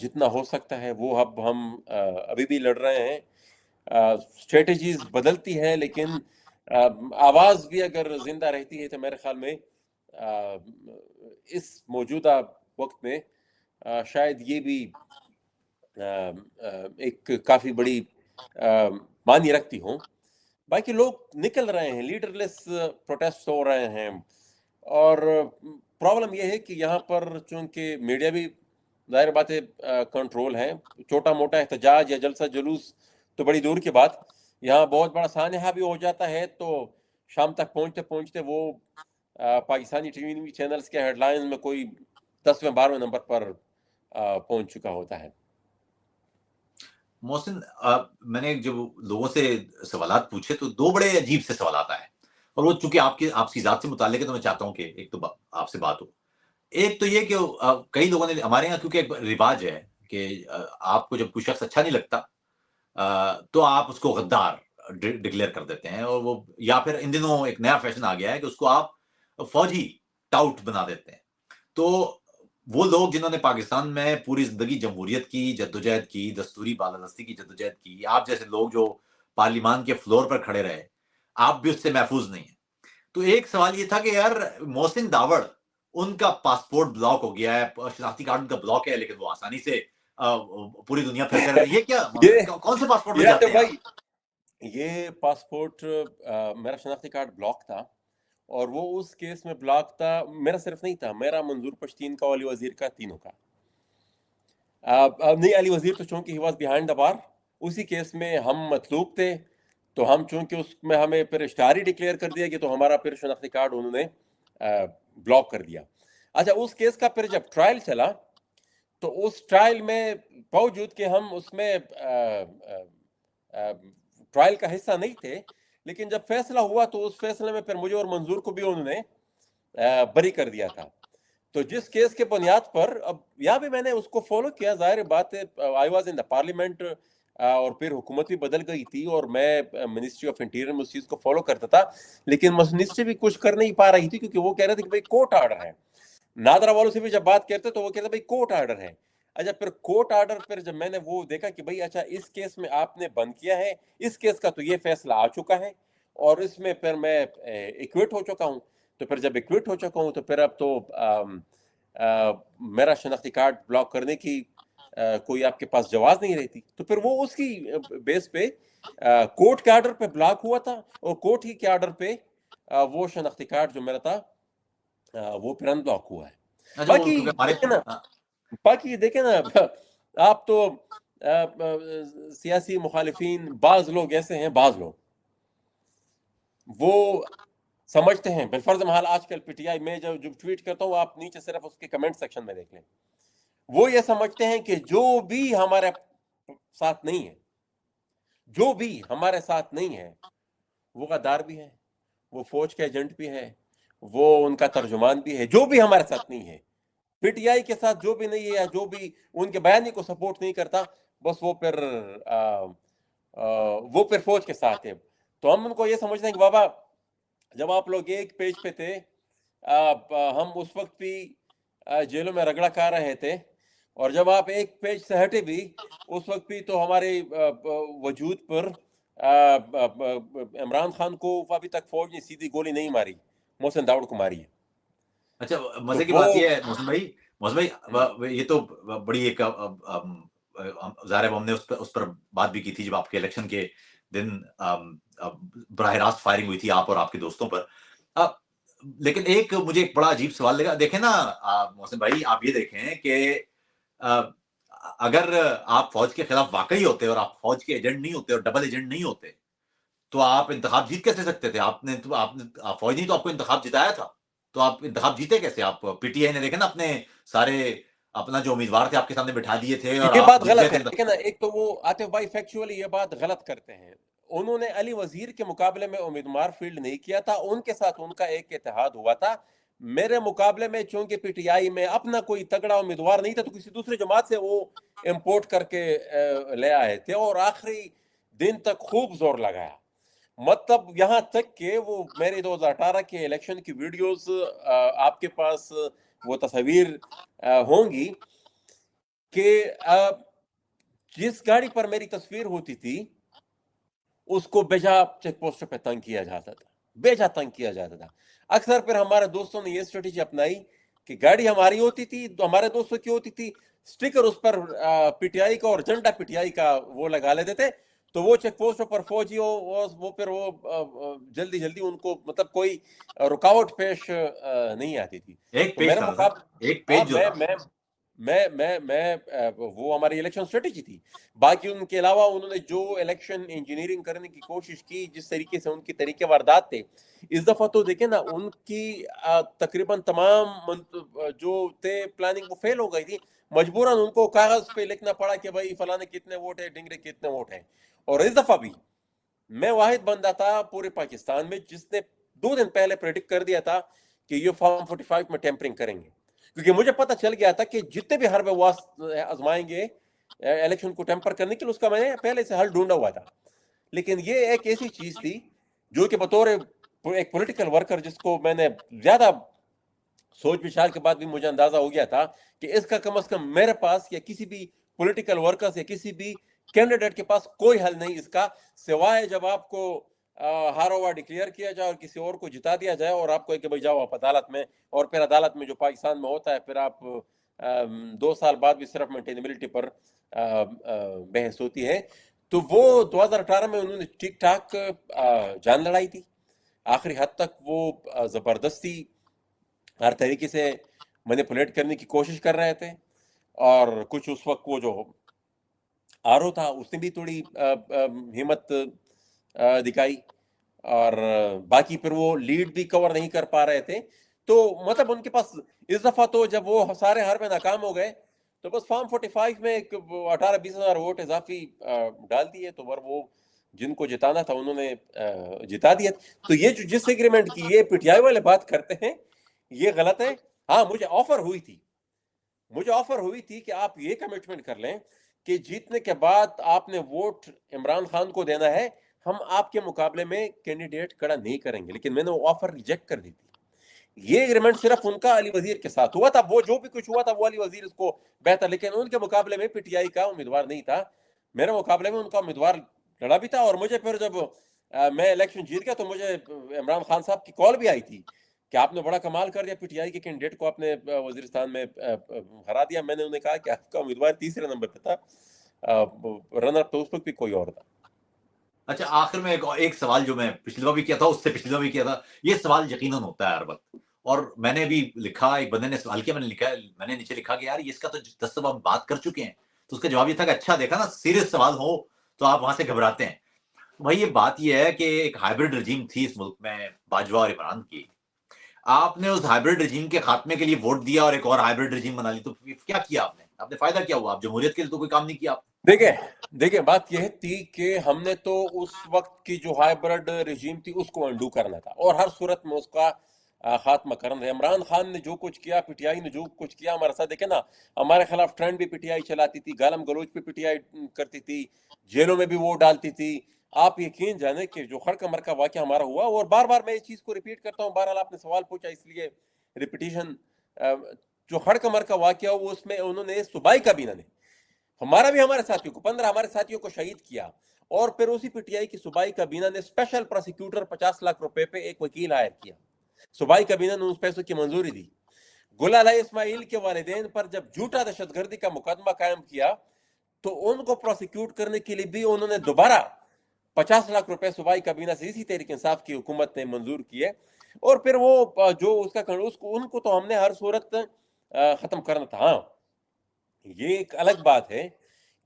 جتنا ہو سکتا ہے وہ اب ہم ابھی بھی لڑ رہے ہیں. اسٹریٹجیز بدلتی ہیں لیکن آواز بھی اگر زندہ رہتی ہے تو میرے خیال میں اس موجودہ وقت میں شاید یہ بھی ایک کافی بڑی معنی رکھتی ہوں. باقی لوگ نکل رہے ہیں, لیڈر لیس پروٹیسٹ ہو رہے ہیں, اور پرابلم یہ ہے کہ یہاں پر چونکہ میڈیا بھی ظاہر بات ہے کنٹرول ہے, چھوٹا موٹا احتجاج یا جلسہ جلوس تو بڑی دور کی بات, یہاں بہت بڑا سانحہ بھی ہو جاتا ہے تو شام تک پہنچتے پہنچتے وہ پاکستانی ٹی وی چینلز کے ہیڈ لائنز میں کوئی 10ویں 12ویں نمبر پر پہنچ چکا ہوتا ہے. محسن, میں نے جب لوگوں سے سوالات پوچھے تو دو بڑے عجیب سے سوالات آئے, اور وہ چونکہ آپ کی ذات سے متعلق ہے تو میں چاہتا ہوں کہ ایک تو آپ سے بات ہو. ایک تو یہ کہ کئی لوگوں نے, ہمارے یہاں کیونکہ ایک رواج ہے کہ آپ کو جب کوئی شخص اچھا نہیں لگتا تو آپ اس کو غدار ڈکلیئر کر دیتے ہیں, اور وہ یا پھر ان دنوں ایک نیا فیشن آ گیا ہے کہ اس کو آپ فوجی ٹاؤٹ بنا دیتے ہیں. تو وہ لوگ جنہوں نے پاکستان میں پوری زندگی جمہوریت کی جدوجہد کی, دستوری بالادستی کی جدوجہد کی, آپ جیسے لوگ جو پارلیمان کے فلور پر کھڑے رہے, آپ بھی اس سے محفوظ نہیں ہیں. تو ایک سوال یہ تھا کہ یار محسن داوڑ, ان کا پاسپورٹ بلاک ہو گیا ہے, شناختی کارڈ ان کا بلاک ہے, لیکن وہ آسانی سے پوری دنیا پھرتے رہتے ہیں. یہ کیا, کون سے پاسپورٹ میں جاتے ہیں بھائی, یہ پاسپورٹ میرا شناختی کارڈ بلاک تھا, اور وہ اس کیس میں بلاک تھا, میرا صرف نہیں تھا, میرا منظور پشتین کا, علی وزیر کا, تینوں کا. نہیں, علی وزیر تو چونکہ ہی واز بیہائنڈ دا بار, اسی کیس میں ہم مطلوب تھے, تو ہم چونکہ اس میں ہمیں پھر اشتہاری ڈکلیئر کر دیا کہ تو ہمارا پھر شناختی کارڈ انہوں نے بلاک کر دیا. اچھا, اس کیس کا پھر جب ٹرائل چلا تو اس ٹرائل میں باوجود کہ ہم اس میں ٹرائل کا حصہ نہیں تھے, لیکن جب فیصلہ ہوا تو اس فیصلے میں پھر مجھے اور منظور کو بھی انہوں نے بری کر دیا تھا. تو جس کیس کے بنیاد پر اب یہاں بھی میں نے اس کو فالو کیا, ظاہر بات ہے I was in the parliament, اور پھر حکومت بھی بدل گئی تھی, اور میں منسٹری آف انٹیریئر میں اس چیز کو فالو کرتا تھا, لیکن منسٹری بھی کچھ کر نہیں پا رہی تھی کیونکہ وہ کہہ رہے تھے کہ بھائی کورٹ آرڈر ہے. نادرا والوں سے بھی جب بات کرتے تو وہ کہتے بھائی کورٹ آرڈر ہے. اچھا, پھر کورٹ آرڈر پھر جب میں نے وہ دیکھا کہ بھائی اچھا اس کیس میں آپ نے بند کیا ہے, اس کیس کا تو یہ فیصلہ آ چکا ہے, اور اس میں پھر میں ایکوٹ ہو چکا ہوں. تو پھر جب ایکوٹ ہو چکا ہوں تو پھر اب تو میرا شناختی کارڈ بلاک کرنے کی کوئی آپ کے پاس جواز نہیں رہتی. تو پھر وہ اس کی بیس پہ کورٹ کے آرڈر پہ بلاک ہوا تھا, اور کورٹ ہی کے آرڈر پہ وہ شناختی کارڈ جو میرا تھا وہ پھر ان بلاک ہوا ہے. باقی دیکھیں نا, آپ تو سیاسی مخالفین, بعض لوگ ایسے ہیں, بعض لوگ وہ سمجھتے ہیں, بالفرض محال آج کل پی ٹی آئی میں جو ٹویٹ کرتا ہوں, آپ نیچے صرف اس کے کمنٹ سیکشن میں دیکھ لیں, وہ یہ سمجھتے ہیں کہ جو بھی ہمارے ساتھ نہیں ہے, جو بھی ہمارے ساتھ نہیں ہے, وہ غدار بھی ہے, وہ فوج کے ایجنٹ بھی ہے, وہ ان کا ترجمان بھی ہے. جو بھی ہمارے ساتھ نہیں ہے, پی ٹی آئی کے ساتھ جو بھی نہیں ہے, یا جو بھی ان کے بیانی کو سپورٹ نہیں کرتا, بس وہ پھر فوج کے ساتھ ہے. تو ہم ان کو یہ سمجھتے ہیں کہ بابا جب آپ لوگ ایک پیج پہ تھے, ہم اس وقت بھی جیلوں میں رگڑا کھا رہے تھے, اور جب آپ ایک پیج سے ہٹے بھی اس وقت بھی تو ہمارے وجود پر عمران خان کو ابھی تک فوج نے سیدھی گولی نہیں ماری, محسن داوڑ کو ماری ہے. اچھا, مزے کی بات یہ ہے محسن بھائی, یہ تو بڑی ایک ظاہر ہے, ہم نے اس پر بات بھی کی تھی جب آپ کے الیکشن کے دن براہ راست فائرنگ ہوئی تھی آپ اور آپ کے دوستوں پر. لیکن ایک مجھے ایک بڑا عجیب سوال لگا. دیکھیں نا محسن بھائی, آپ یہ دیکھیں کہ اگر آپ فوج کے خلاف واقعی ہوتے اور آپ فوج کے ایجنٹ نہیں ہوتے اور ڈبل ایجنٹ نہیں ہوتے تو آپ انتخاب جیت کیسے سکتے تھے؟ آپ نے فوج نے تو آپ کو انتخاب جتایا تھا, تو آپ انتخاب جیتے کیسے؟ آپ پی ٹی آئی نے دیکھیں نا اپنے سارے اپنا جو امیدوار تھے آپ کے سامنے بٹھا دیے تھے, اور یہ آپ بات جیت گئے غلط ہے. تھے. لیکن ایک تو وہ عاطف بھائی فیکچولی یہ بات غلط کرتے ہیں. انہوں نے علی وزیر کے مقابلے میں امیدوار فیلڈ نہیں کیا تھا, ان کے ساتھ ان کا ایک اتحاد ہوا تھا. میرے مقابلے میں چونکہ پی ٹی آئی میں اپنا کوئی تگڑا امیدوار نہیں تھا, تو کسی دوسرے جماعت سے وہ امپورٹ کر کے لے آئے تھے, اور آخری دن تک خوب زور لگایا. مطلب یہاں تک کہ وہ میرے 2018 کے الیکشن کی ویڈیوز آپ کے پاس وہ تصاویر ہوں گی, کہ جس گاڑی پر میری تصویر ہوتی تھی اس کو بیجا چیک پوسٹر پہ تنگ کیا جاتا تھا، بیجا تنگ کیا جاتا تھا. اکثر پھر ہمارے دوستوں نے یہ اسٹریٹجی اپنائی کہ گاڑی ہماری ہوتی تھی تو ہمارے دوستوں کی ہوتی تھی، sticker us per P T I کا اور جھنڈا پی ٹی آئی کا وہ لگا لیتے تھے، تو وہ چیک پوسٹوں پر فوجی وہ پھر وہ جلدی جلدی ان کو مطلب کوئی رکاوٹ پیش نہیں آتی تھی. ایک تو پیج میرا تھا سر، مقابلہ، ایک ہاں پیج جو تھا. میں وہ ہماری الیکشن اسٹریٹجی تھی. باقی ان کے علاوہ انہوں نے جو الیکشن انجینئرنگ کرنے کی کوشش کی، جس طریقے سے ان کے طریقے واردات تھے، اس دفعہ تو دیکھیں نا ان کی تقریباً تمام جو تھے پلاننگ وہ فیل ہو گئی تھی. مجبوراً ان کو کاغذ پہ لکھنا پڑا کہ بھائی فلاں کتنے ووٹ ہیں، ڈنگرے کتنے ووٹ ہیں. اور اس دفعہ بھی میں واحد بندہ تھا پورے پاکستان میں جس نے 2 دن پہلے پریڈکٹ کر دیا تھا کہ یہ فارم 45 میں ٹیمپرنگ کریں گے، کیونکہ مجھے پتہ چل گیا تھا کہ جتنے بھی حرب آزمائیں گے الیکشن کو ٹیمپر کرنے کے لیے، اس کا میں نے پہلے سے حل ڈھونڈا ہوا تھا. لیکن یہ ایک ایسی چیز تھی جو کہ بطور ایک پولیٹیکل ورکر، جس کو میں نے زیادہ سوچ بچار کے بعد بھی مجھے اندازہ ہو گیا تھا کہ اس کا کم از کم میرے پاس یا کسی بھی پولیٹیکل ورکر یا کسی بھی کینڈیڈیٹ کے پاس کوئی حل نہیں اس کا، سوائے جب آپ کو ہارا ہوا ڈکلیئر کیا جائے اور کسی اور کو جتا دیا جائے اور آپ کو کہ بھائی جاؤ آپ عدالت میں، اور پھر عدالت میں جو پاکستان میں ہوتا ہے پھر آپ 2 سال بعد بھی صرف مینٹینیبلٹی پر بحث ہوتی ہے. تو وہ 2018 میں انہوں نے ٹھیک ٹھاک جان لڑائی تھی. آخری حد تک وہ زبردستی ہر طریقے سے مینیپولیٹ کرنے کی کوشش کر رہے تھے. اور کچھ اس وقت وہ جو آرو تھا اس نے بھی تھوڑی ہمت دکھائی، اور باقی پھر وہ لیڈ بھی کور نہیں کر پا رہے تھے. تو مطلب ان کے پاس اس دفعہ تو جب وہ سارے حرب میں ناکام ہو گئے تو بس فارم 45 میں 18-20 ہزار ووٹ اضافی ڈال دیے، تو وہ جن کو جتانا تھا انہوں نے جتا دیا. تو یہ جو جس ایگریمنٹ کی یہ پی ٹی آئی والے بات کرتے ہیں یہ غلط ہے. ہاں مجھے آفر ہوئی تھی کہ آپ یہ کمٹمنٹ کر لیں کہ جیتنے کے بعد آپ نے ووٹ عمران خان کو دینا ہے، ہم آپ کے مقابلے میں کینڈیڈیٹ کھڑا نہیں کریں گے. لیکن میں نے وہ آفر ریجیکٹ کر دی تھی. یہ ایگریمنٹ صرف ان کا علی وزیر کے ساتھ ہوا تھا، وہ جو بھی کچھ ہوا تھا وہ علی وزیر اس کو بہتر، لیکن ان کے مقابلے میں پی ٹی آئی کا امیدوار نہیں تھا. میرے مقابلے میں ان کا امیدوار لڑا بھی تھا. اور مجھے پھر جب میں الیکشن جیت گیا تو مجھے عمران خان صاحب کی کال بھی آئی تھی کہ آپ نے بڑا کمال کر دیا، پی ٹی آئی کے کینڈیڈیٹ کو آپ نے وزیرستان میں ہرا دیا. میں نے انہیں کہا کہ آپ کا امیدوار تیسرے نمبر پہ تھا، رنر اپ تو اس وقت بھی کوئی اور تھا. اچھا آخر میں ایک سوال جو میں پچھلی دفعہ بھی کیا تھا، اس سے پچھلی دفعہ بھی کیا تھا، یہ سوال یقیناً ہوتا ہے ہر وقت، اور میں نے بھی لکھا، ایک بندے نے سوال کیا، میں نے نیچے لکھا کہ یار اس کا تو 10 دفعہ ہم بات کر چکے ہیں. تو اس کا جواب یہ تھا کہ اچھا دیکھا نا، سیریس سوال ہو تو آپ وہاں سے گھبراتے ہیں. بھائی یہ بات یہ ہے کہ ایک ہائبرڈ رجیم تھی اس ملک میں باجوہ اور عمران کی، آپ نے اس ہائبرڈ رجیم کے خاتمے کے لیے ووٹ دیا اور ایک اور ہائبرڈ رجیم بنا لی. تو کیا کیا آپ نے فائدہ کیا ہوا؟ آپ جمہوریت کے لیے تو کوئی کام نہیں کیا آپ. دیکھیں بات یہ تھی کہ ہم نے تو اس وقت کی جو ہائبرڈ رجیم تھی اس کو انڈو کرنا تھا اور ہر صورت میں اس کا خاتمہ کرنا تھا. عمران خان نے جو کچھ کیا، پی ٹی آئی نے جو کچھ کیا ہمارے ساتھ، دیکھیں نا ہمارے خلاف ٹرینڈ بھی پی ٹی آئی چلاتی تھی، گالم گلوچ پہ پی ٹی آئی کرتی تھی، جیلوں میں بھی ووٹ ڈالتی تھی. آپ یقین جانیں کہ جو خڑکا مرکا واقعہ ہمارا ہوا، اور بار بار میں اس چیز کو ریپیٹ کرتا ہوں، بہرحال آپ نے سوال پوچھا اس لیے ریپیٹیشن، جو خڑکا مرکا واقعہ ہوا اس میں انہوں نے صوبائی کابینہ نے ہمارے ساتھیوں کو 15 ہمارے ساتھیوں کو شہید کیا، اور پھر اسی پی ٹی آئی کی صوبائی کابینہ نے اسپیشل پروسیکیوٹر 50 لاکھ روپے پہ ایک وکیل ہائر کیا. صوبائی کابینہ نے اس پیسوں کی منظوری دی. گل علیہ اسماعیل کے والدین پر جب جھوٹا دہشت گردی کا مقدمہ قائم کیا تو ان کو پروسیکیوٹ کرنے کے لیے بھی انہوں نے دوبارہ 50 لاکھ روپے صوبائی کابینہ سے اسی تحریک انصاف کی حکومت نے منظور کیے. اور پھر وہ جو اس کا ان کو تو ہم نے ہر صورت ختم کرنا تھا. ہاں یہ ایک الگ بات ہے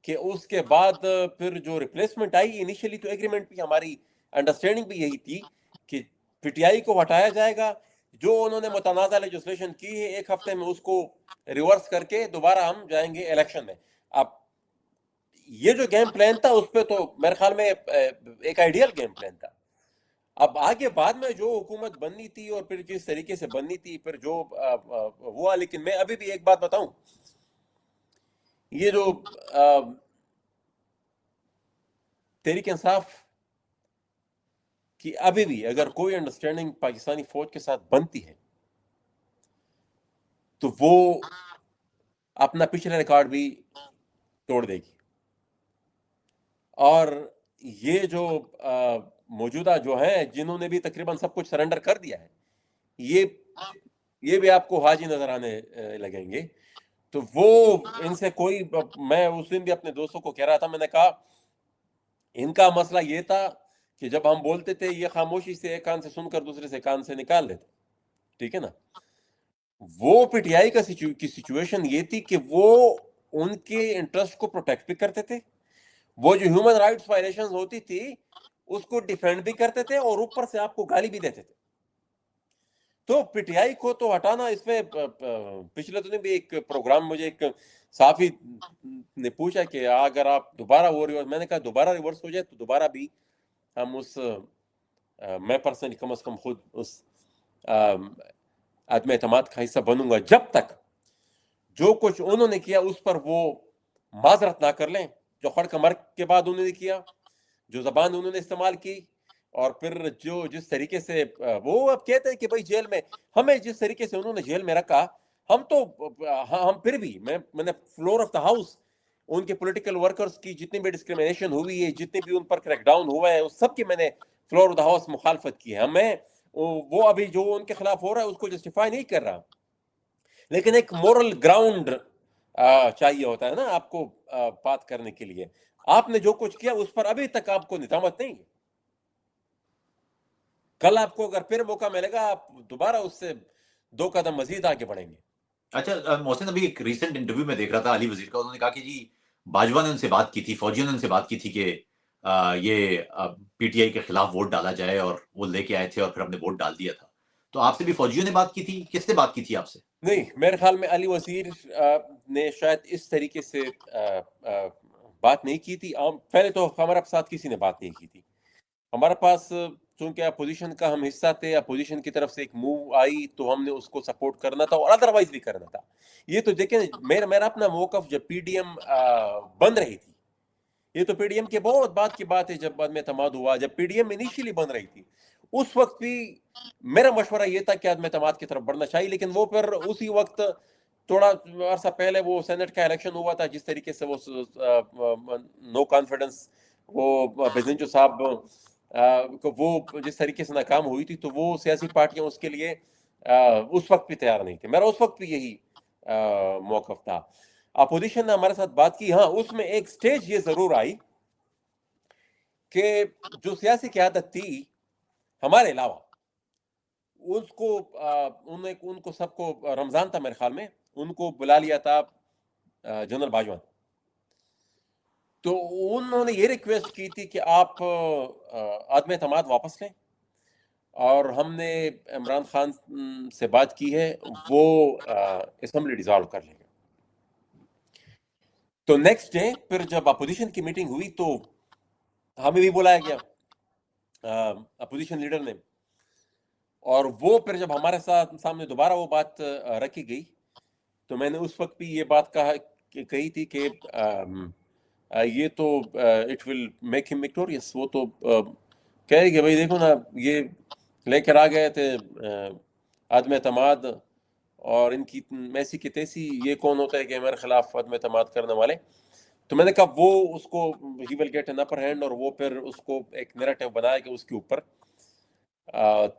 کہ اس کے بعد پھر جو ریپلیسمنٹ آئی، انیشلی تو ایگریمنٹ بھی ہماری انڈرسٹینڈنگ بھی یہی تھی کہ پی ٹی آئی کو ہٹایا جائے گا، جو انہوں نے متنازع لیجسلیشن کی ہے 1 ہفتے میں اس کو ریورس کر کے دوبارہ ہم جائیں گے الیکشن میں. اب یہ جو گیم پلان تھا اس پہ تو میرے خیال میں ایک آئیڈیل گیم پلان تھا. اب آگے بعد میں جو حکومت بننی تھی اور پھر جس طریقے سے بننی تھی پھر جو ہوا، لیکن میں ابھی بھی ایک بات بتاؤں، یہ جو تحریک انصاف کی ابھی بھی اگر کوئی انڈرسٹینڈنگ پاکستانی فوج کے ساتھ بنتی ہے تو وہ اپنا پچھلا ریکارڈ بھی توڑ دے گی. اور یہ جو موجودہ جو ہیں جنہوں نے بھی تقریباً سب کچھ سرنڈر کر دیا ہے, یہ بھی آپ کو حاجی نظر آنے لگیں گے. تو وہ ان سے کوئی, میں اس دن بھی اپنے دوستوں کو کہہ رہا تھا, میں نے کہا ان کا مسئلہ یہ تھا کہ جب ہم بولتے تھے یہ خاموشی سے ایک کان سے سن کر دوسرے سے کان سے نکال دیتے, ٹھیک ہے نا. وہ پی ٹی آئی کی سچویشن یہ تھی کہ وہ ان کے انٹرسٹ کو پروٹیکٹ بھی کرتے تھے, وہ جو ہیومن رائٹس وائلیشن ہوتی تھی اس کو ڈیفینڈ بھی کرتے تھے, اور اوپر سے آپ کو گالی بھی دیتے تھے. تو پی ٹی آئی کو تو ہٹانا, اس میں پچھلے دنوں بھی ایک پروگرام مجھے ایک صحافی نے پوچھا کہ اگر آپ دوبارہ وہ ریورس, میں نے کہا دوبارہ ریورس ہو جائے تو دوبارہ بھی ہم اس, میں پرسنلی کم از کم خود اس عدم اعتماد کا حصہ بنوں گا جب تک جو کچھ انہوں نے کیا اس پر وہ معذرت نہ کر لیں, جو خڑق مرگ کے بعد انہوں نے کیا, جو زبان انہوں نے استعمال کی, اور پھر جو جس طریقے سے وہ اب کہتے ہیں کہ بھائی جیل میں ہمیں جس طریقے سے انہوں نے جیل میں رکھا, ہم تو ہم پھر بھی میں نے فلور آف دا ہاؤس ان کے پولیٹیکل ورکرز کی جتنی بھی ڈسکریمنیشن ہوئی ہے, جتنے بھی ان پر کریک ڈاؤن ہوا ہے, اس سب کی میں نے فلور آف دا ہاؤس مخالفت کی ہے. ہمیں وہ ابھی جو ان کے خلاف ہو رہا ہے اس کو جسٹیفائی نہیں کر رہا, لیکن ایک مورل گراؤنڈ چاہیے ہوتا ہے نا آپ کو بات کرنے کے لیے. آپ نے جو کچھ کیا اس پر ابھی تک آپ کو ندامت نہیں ہے. کل آپ کو اگر پھر موقع ملے گا آپ دوبارہ اس سے 2 قدم مزید آگے بڑھیں گے. اچھا محسن, ابھی ایک ریسنٹ انٹرویو میں دیکھ رہا تھا علی وزیر کا, انہوں نے کہا کہ جی باجوہ نے ان سے بات کی تھی, فوجیوں نے ان سے بات کی تھی کہ یہ پی ٹی آئی کے خلاف ووٹ ڈالا جائے, اور وہ لے کے آئے تھے اور پھر ہم نے ووٹ ڈال دیا تھا. تو آپ سے بھی فوجیوں نے بات کی تھی, کس نے بات کی تھی آپ سے؟ نہیں, میرے خیال میں علی وزیر نے شاید اس طریقے سے بات نہیں کی تھی. پہلے تو ہمارے ساتھ کسی نے بات نہیں کی تھی. ہمارے پاس چونکہ اپوزیشن کا ہم حصہ تھے, اپوزیشن کی طرف سے ایک موو آئی تو ہم نے اس کو سپورٹ کرنا تھا, اور ادروائز بھی کرنا تھا. یہ تو دیکھیں میرا اپنا موقف جب پی ڈی ایم بن رہی تھی, یہ تو پی ڈی ایم کے بہت بعد کی بات ہے جب عدم اعتماد ہوا. جب پی ڈی ایم انیشیلی بن رہی تھی اس وقت بھی میرا مشورہ یہ تھا کہ عدم اعتماد کی طرف بڑھنا چاہیے, لیکن وہ پھر اسی وقت تھوڑا عرصہ پہلے وہ سینٹ کا الیکشن ہوا تھا, جس طریقے سے وہ نو کانفیڈنس وہ بیزنچو صاحب وہ جس طریقے سے ناکام ہوئی تھی, تو وہ سیاسی پارٹیاں اس کے لیے اس وقت بھی تیار نہیں تھے. میرا اس وقت بھی یہی موقف تھا. اپوزیشن نے ہمارے ساتھ بات کی, ہاں اس میں ایک سٹیج یہ ضرور آئی کہ جو سیاسی قیادت تھی ہمارے علاوہ, اس کو ان کو سب کو, رمضان تھا میرے خیال میں, ان کو بلا لیا تھا جنرل باجوہ, تو انہوں نے یہ ریکویسٹ کی تھی کہ آپ عدم اعتماد واپس لیں, اور ہم نے عمران خان سے بات کی ہے, وہ اسمبلی ڈیزالو کر لیں گے. تو نیکسٹ ڈے پھر جب اپوزیشن کی میٹنگ ہوئی تو ہمیں بھی بلایا گیا اپوزیشن لیڈر نے, اور وہ پھر جب ہمارے سامنے دوبارہ وہ بات رکھی گئی تو میں نے اس وقت بھی یہ بات کہی تھی کہ یہ تو اٹ ول میک ہم وکٹوریس. وہ تو کہے کہ بھائی دیکھو نا, یہ لے کر آ گئے تھے عدم اعتماد, اور ان کی میسی کی تیسی, یہ کون ہوتا ہے کہ ہمارے خلاف عدم اعتماد کرنے والے. تو میں نے کہا وہ اس کو he will get an upper hand, اور وہ پھر اس کو ایک نیریٹو بنائے گا اس کے اوپر.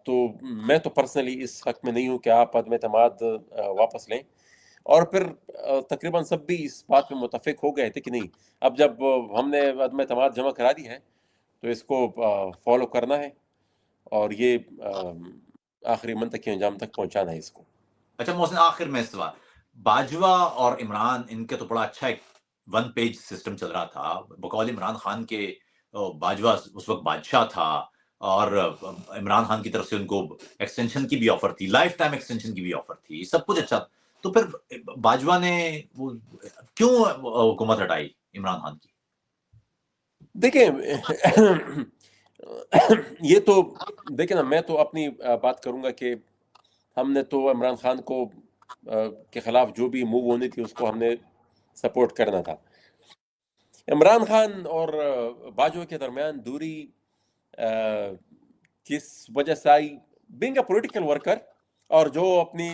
تو میں تو پرسنلی اس حق میں نہیں ہوں کہ آپ عدم اعتماد واپس لیں. اور پھر تقریباً سب بھی اس بات پہ متفق ہو گئے تھے کہ نہیں, اب جب ہم نے عدم اعتماد جمع کرا دی ہے تو اس کو فالو کرنا ہے, اور یہ آخری منطقی انجام تک پہنچانا ہے اس کو. اچھا محسن, آخر میں سوال, باجوہ اور عمران ان کے تو بڑا اچھا ایک 1 پیج سسٹم چل رہا تھا. بقول عمران خان کے باجوہ اس وقت بادشاہ تھا, اور عمران خان کی طرف سے ان کو ایکسٹینشن کی بھی آفر تھی, لائف ٹائم ایکسٹینشن کی بھی آفر تھی, سب کچھ اچھا. تو پھر باجوہ نے کیوں حکومت ہٹائی عمران خان کی؟ دیکھیں یہ تو دیکھیں نا, میں تو اپنی بات کروں گا کہ ہم نے تو عمران خان کو کے خلاف جو بھی موو ہونی تھی اس کو ہم نے سپورٹ کرنا تھا. عمران خان اور باجوہ کے درمیان دوری کس وجہ سے آئی؟ بینگ اے پولیٹیکل ورکر, اور جو اپنی